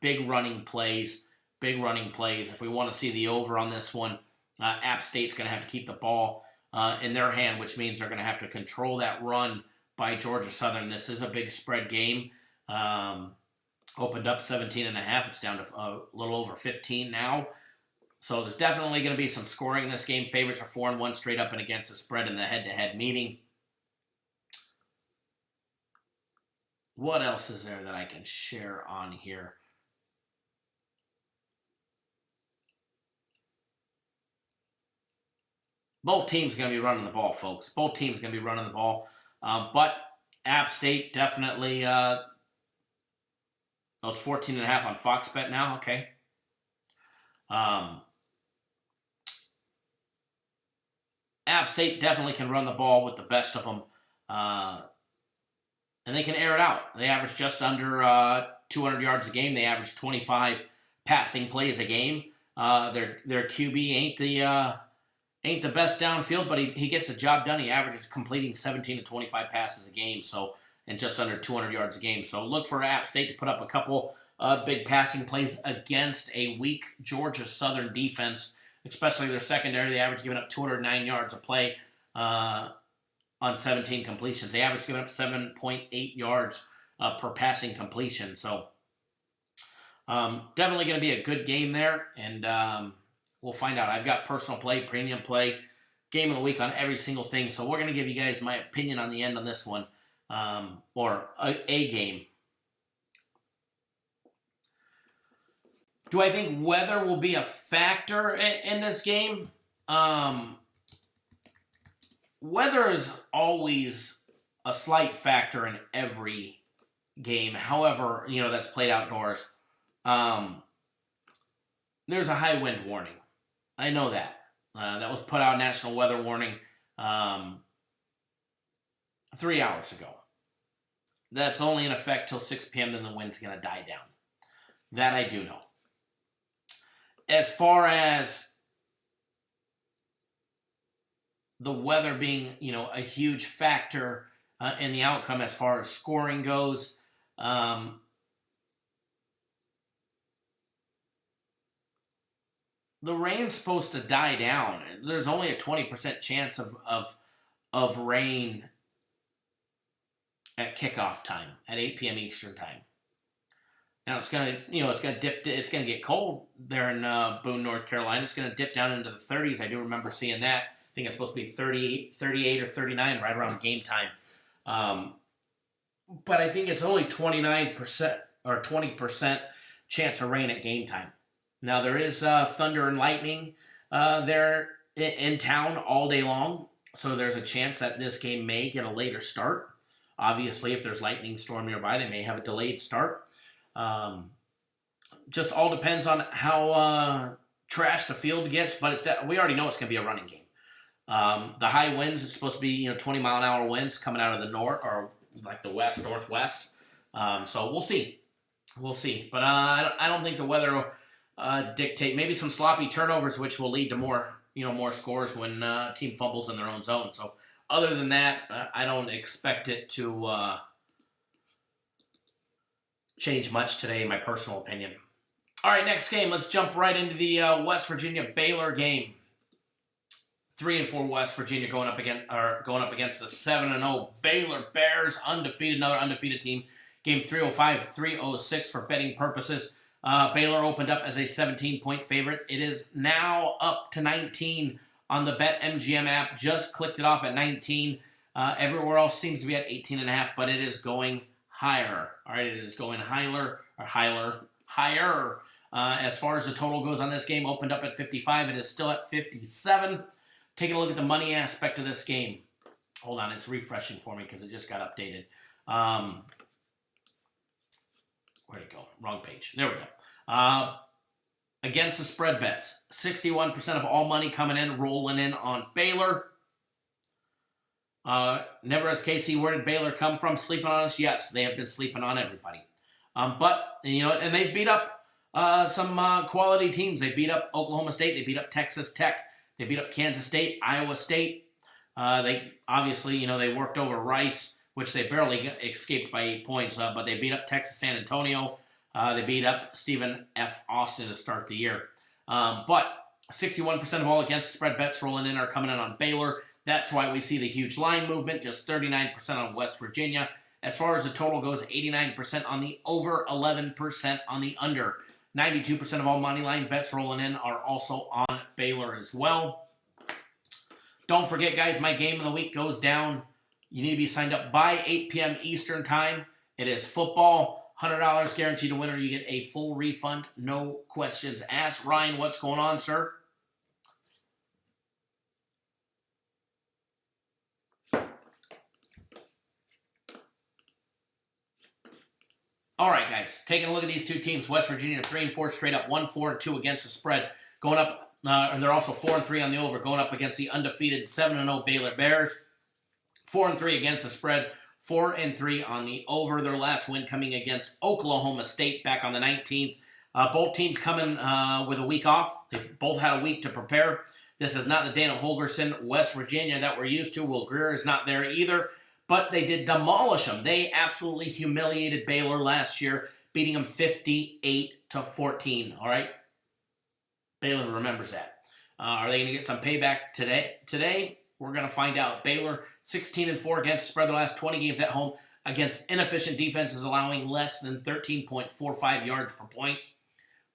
big running plays. If we want to see the over on this one, App State's going to have to keep the ball in their hand, which means they're going to have to control that run by Georgia Southern. This is a big spread game. Opened up 17.5. It's down to a little over 15 now. So there's definitely going to be some scoring in this game. Favorites are 4-1 straight up and against the spread in the head-to-head meeting. What else is there that I can share on here? Both teams going to be running the ball, folks. Both teams going to be running the ball. But App State definitely, those 14.5 on Fox Bet now. Okay. App State definitely can run the ball with the best of them. And they can air it out. They average just under 200 yards a game. They average 25 passing plays a game. Their QB ain't the best downfield, but he gets the job done. He averages completing 17 to 25 passes a game, and just under 200 yards a game. So look for App State to put up a couple big passing plays against a weak Georgia Southern defense, especially their secondary. They average giving up 209 yards a play on 17 completions. They average giving up 7.8 yards per passing completion. So definitely going to be a good game there, and we'll find out. I've got personal play, premium play, game of the week on every single thing. So we're going to give you guys my opinion on the end on this one, or a game. Do I think weather will be a factor in this game? Weather is always a slight factor in every game. However, that's played outdoors. There's a high wind warning. I know that. That was put out, national weather warning, 3 hours ago. That's only in effect till 6 p.m., then the wind's going to die down. That I do know. As far as the weather being, a huge factor in the outcome as far as scoring goes, the rain's supposed to die down. There's only a 20% chance of rain at kickoff time at 8 p.m. Eastern time. Now it's gonna dip. It's gonna get cold there in Boone, North Carolina. It's gonna dip down into the 30s. I do remember seeing that. I think it's supposed to be 38 or 39 right around game time. But I think it's only 29% or 20% chance of rain at game time. Now, there is thunder and lightning there in town all day long, so there's a chance that this game may get a later start. Obviously, if there's lightning storm nearby, they may have a delayed start. Just all depends on how trash the field gets, but we already know it's going to be a running game. The high winds, it's supposed to be 20-mile-an-hour winds coming out of the north or like the west, northwest. So we'll see. We'll see. But I don't think the weather dictate maybe some sloppy turnovers, which will lead to more scores when team fumbles in their own zone. So other than that, I don't expect it to change much today, in my personal opinion. All right, next game. Let's jump right into the West Virginia Baylor game. 3-4 West Virginia going up against the 7-0 Baylor Bears, another undefeated team. Game 305, 306 for betting purposes. Baylor opened up as a 17-point favorite. It is now up to 19 on the BetMGM app. Just clicked it off at 19. Everywhere else seems to be at 18.5, but it is going higher. All right, it is going higher. As far as the total goes on this game, opened up at 55. It is still at 57. Taking a look at the money aspect of this game. Hold on, it's refreshing for me because it just got updated. Where'd it go? Wrong page. There we go. Against the spread bets, 61% of all money coming in, rolling in on Baylor. Never as Casey, where did Baylor come from? Sleeping on us? Yes, they have been sleeping on everybody. And they've beat up some quality teams. They beat up Oklahoma State. They beat up Texas Tech. They beat up Kansas State, Iowa State. They obviously, they worked over Rice, which they barely escaped by 8 points, but they beat up Texas San Antonio. They beat up Stephen F. Austin to start the year. But 61% of all against the spread bets rolling in are coming in on Baylor. That's why we see the huge line movement, just 39% on West Virginia. As far as the total goes, 89% on the over, 11% on the under. 92% of all money line bets rolling in are also on Baylor as well. Don't forget, guys, my game of the week goes down. You need to be signed up by 8 p.m. Eastern time. It is football, $100 guaranteed to winner. You get a full refund, no questions asked. Ryan, what's going on, sir? All right, guys, taking a look at these two teams. West Virginia 3-4 straight up, 1-4-2 against the spread. Going up, and they're also 4-3 on the over, going up against the undefeated 7-0 Baylor Bears. 4-3 against the spread, 4-3 on the over. Their last win coming against Oklahoma State back on the 19th. Both teams coming with a week off. They've both had a week to prepare. This is not the Dana Holgorsen West Virginia that we're used to. Will Greer is not there either. But they did demolish them. They absolutely humiliated Baylor last year, beating them 58-14. All right? Baylor remembers that. Are they going to get some payback today? We're going to find out. Baylor 16-4 against the spread the last 20 games at home against inefficient defenses, allowing less than 13.45 yards per point.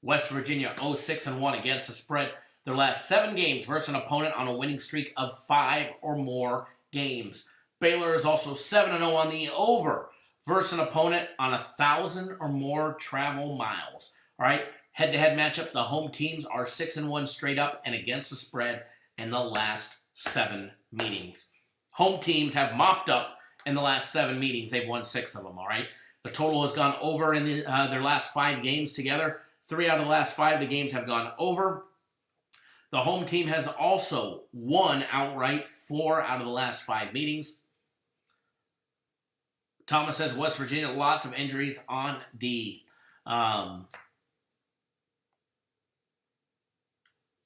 West Virginia 0-6-1 against the spread their last 7 games versus an opponent on a winning streak of 5 or more games. Baylor is also 7-0 on the over versus an opponent on 1,000 or more travel miles. All right, head-to-head matchup, the home teams are 6-1 straight up and against the spread in the last 7 meetings. Home teams have mopped up in the last 7 meetings. They've won 6 of them, all right? The total has gone over in their last 5 games together. 3 out of the last 5 the games have gone over. The home team has also won outright 4 out of the last 5 meetings. Thomas says West Virginia, lots of injuries on D.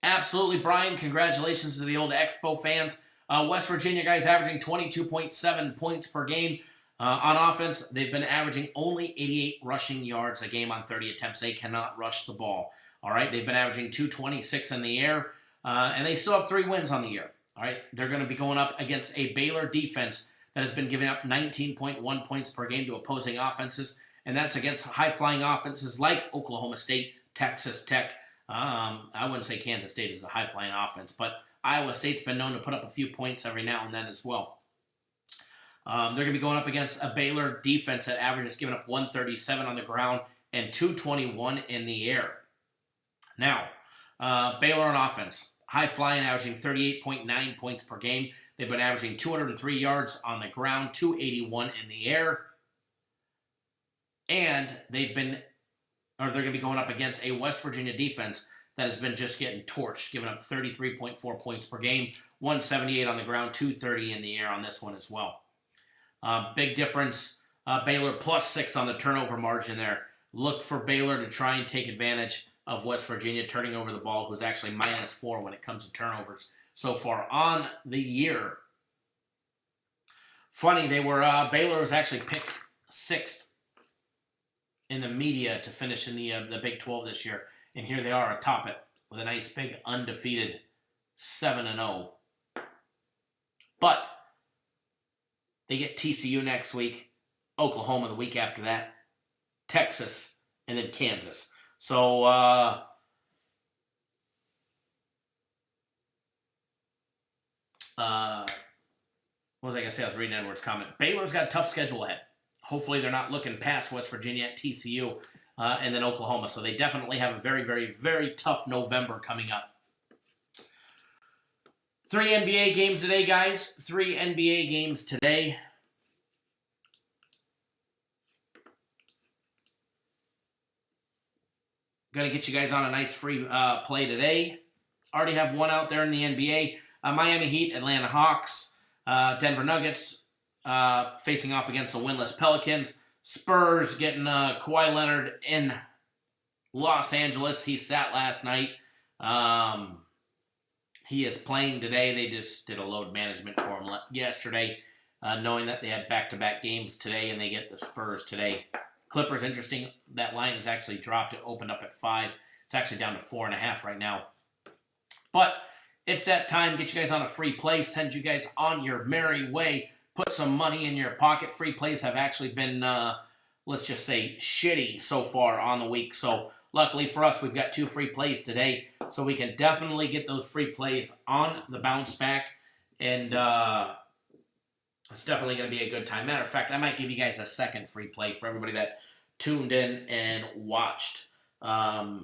Absolutely, Brian. Congratulations to the old Expo fans. West Virginia guys averaging 22.7 points per game. On offense, they've been averaging only 88 rushing yards a game on 30 attempts. They cannot rush the ball. All right, they've been averaging 226 in the air, and they still have 3 wins on the year. All right, they're going to be going up against a Baylor defense that has been giving up 19.1 points per game to opposing offenses, and that's against high-flying offenses like Oklahoma State, Texas Tech. I wouldn't say Kansas State is a high-flying offense, but Iowa State's been known to put up a few points every now and then as well. They're going to be going up against a Baylor defense that averages giving up 137 on the ground and 221 in the air. Now, Baylor on offense, high-flying, averaging 38.9 points per game. They've been averaging 203 yards on the ground, 281 in the air. And they're going to be going up against a West Virginia defense that has been just getting torched, giving up 33.4 points per game, 178 on the ground, 230 in the air on this one as well. Big difference, Baylor +6 on the turnover margin there. Look for Baylor to try and take advantage of West Virginia turning over the ball, who's actually -4 when it comes to turnovers so far on the year. Funny, Baylor was actually picked 6th in the media to finish in the Big 12 this year, and here they are atop it with a nice big undefeated 7-0. But they get TCU next week, Oklahoma the week after that, Texas, and then Kansas. So, what was I going to say? I was reading Edward's comment. Baylor's got a tough schedule ahead. Hopefully they're not looking past West Virginia, TCU, and then Oklahoma. So they definitely have a very, very, very tough November coming up. 3 NBA games today, guys. 3 NBA games today. Going to get you guys on a nice free play today. Already have one out there in the NBA. Miami Heat, Atlanta Hawks, Denver Nuggets facing off against the winless Pelicans. Spurs getting Kawhi Leonard in Los Angeles. He sat last night. He is playing today. They just did a load management for him yesterday, knowing that they had back-to-back games today, and they get the Spurs today. Clippers, interesting. That line has actually dropped. It opened up at 5. It's actually down to 4.5 right now. But it's that time. Get you guys on a free play. Send you guys on your merry way. Put some money in your pocket. Free plays have actually been, let's just say, shitty so far on the week. So luckily for us, we've got 2 free plays today. So we can definitely get those free plays on the bounce back. And it's definitely going to be a good time. Matter of fact, I might give you guys a second free play for everybody that tuned in and watched. Now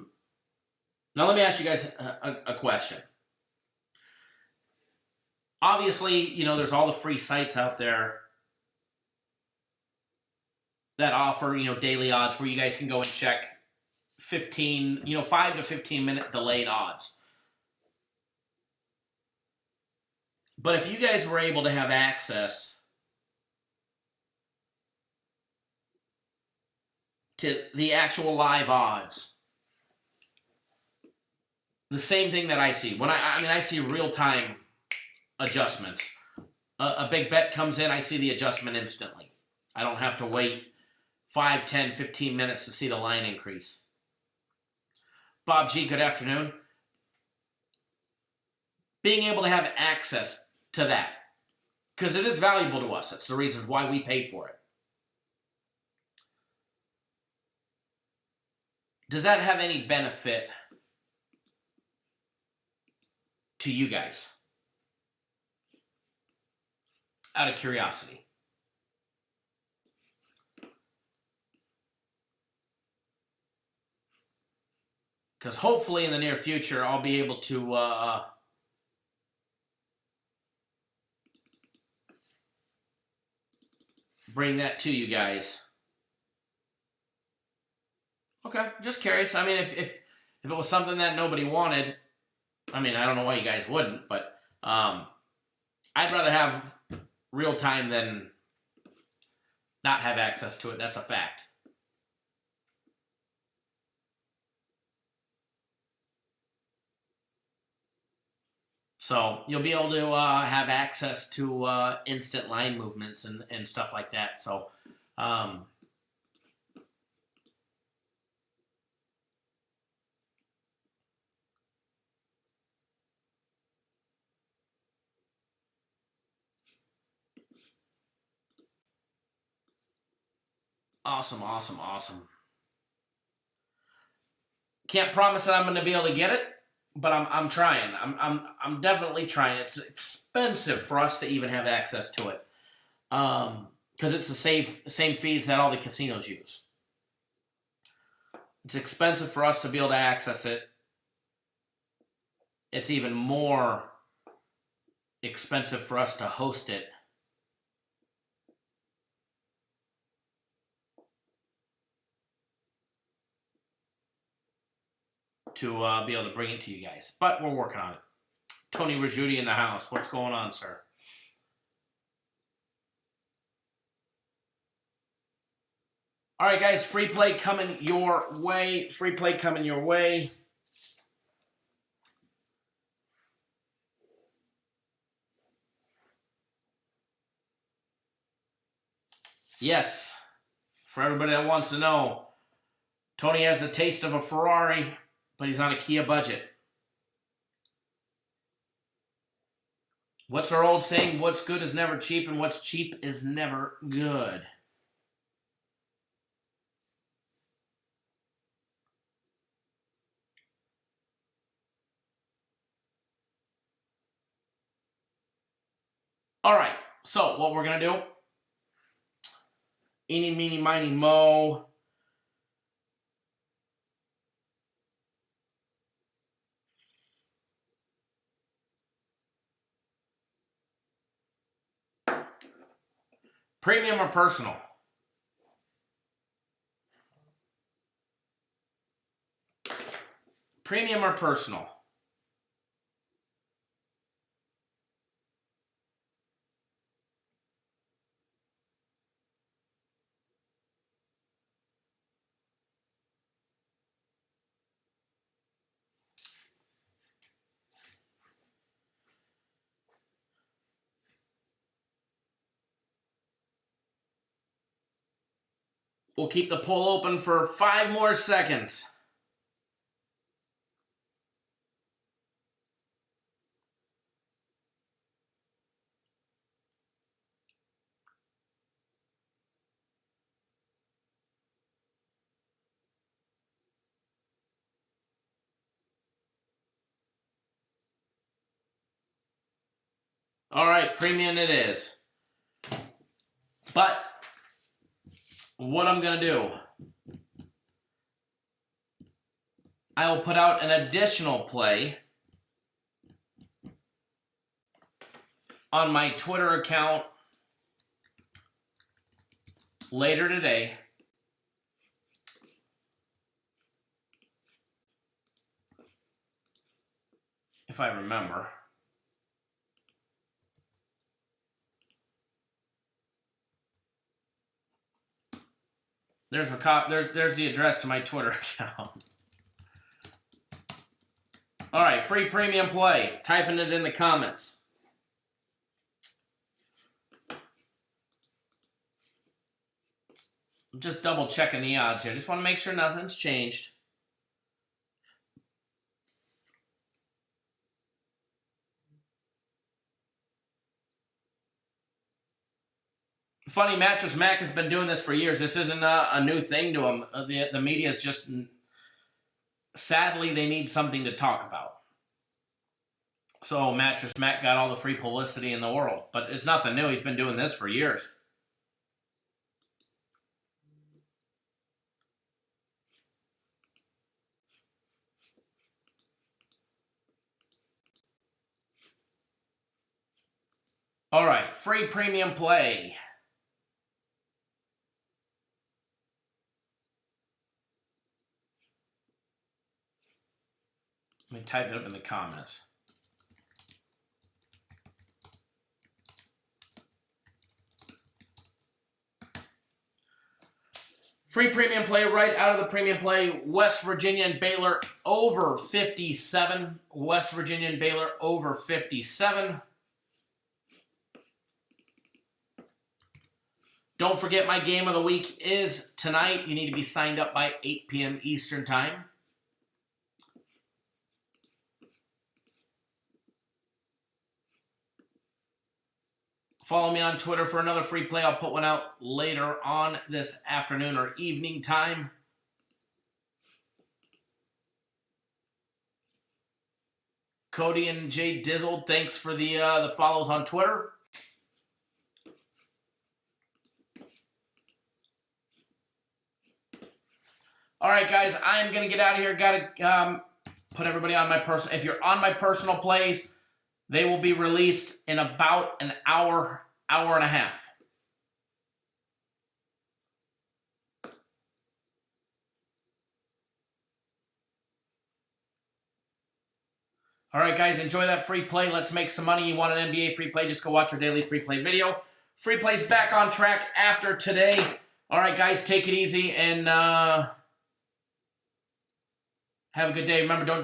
let me ask you guys a question. Obviously, there's all the free sites out there that offer, daily odds where you guys can go and check 5 to 15 minute delayed odds. But if you guys were able to have access to the actual live odds, the same thing that I see. When I see real-time adjustments. A big bet comes in, I see the adjustment instantly. I don't have to wait 5, 10, 15 minutes to see the line increase. Bob G, good afternoon. Being able to have access to that, because it is valuable to us. That's the reason why we pay for it. Does that have any benefit to you guys? Out of curiosity. Because hopefully in the near future, I'll be able to bring that to you guys. Okay, just curious. I mean, if it was something that nobody wanted, I mean, I don't know why you guys wouldn't, but I'd rather have real time than not have access to it. That's a fact. So you'll be able to have access to instant line movements and stuff like that. So awesome, awesome, awesome. Can't promise that I'm going to be able to get it, but I'm trying. I'm definitely trying. It's expensive for us to even have access to it, because it's the same feeds that all the casinos use. It's expensive for us to be able to access it. It's even more expensive for us to host it. To be able to bring it to you guys. But we're working on it. Tony Rajudi in the house. What's going on, sir? All right, guys. Free play coming your way. Free play coming your way. Yes. For everybody that wants to know, Tony has a taste of a Ferrari, but he's on a Kia budget. What's our old saying? What's good is never cheap, and what's cheap is never good. All right, so what we're going to do, eeny, meeny, miny, mo. Premium or personal? Premium or personal? We'll keep the poll open for 5 more seconds. All right, premium it is. But what I'm going to do, I will put out an additional play on my Twitter account later today. If I remember. There's the address to my Twitter account. All right, free premium play. Typing it in the comments. I'm just double checking the odds here. Just want to make sure nothing's changed. Funny, Mattress Mac has been doing this for years. This isn't a new thing to him. The media is just, sadly, they need something to talk about. So Mattress Mac got all the free publicity in the world. But it's nothing new. He's been doing this for years. All right, free premium play. Let me type it up in the comments. Free premium play right out of the premium play. West Virginia and Baylor over 57. West Virginia and Baylor over 57. Don't forget my game of the week is tonight. You need to be signed up by 8 p.m. Eastern Time. Follow me on Twitter for another free play. I'll put one out later on this afternoon or evening time. Cody and Jay Dizzled, thanks for the follows on Twitter. All right, guys, I'm going to get out of here. Got to put everybody on my personal. If you're on my personal plays, they will be released in about an hour, hour and a half. All right, guys, enjoy that free play. Let's make some money. You want an NBA free play, just go watch our daily free play video. Free play's back on track after today. All right, guys, take it easy and have a good day. Remember, don't do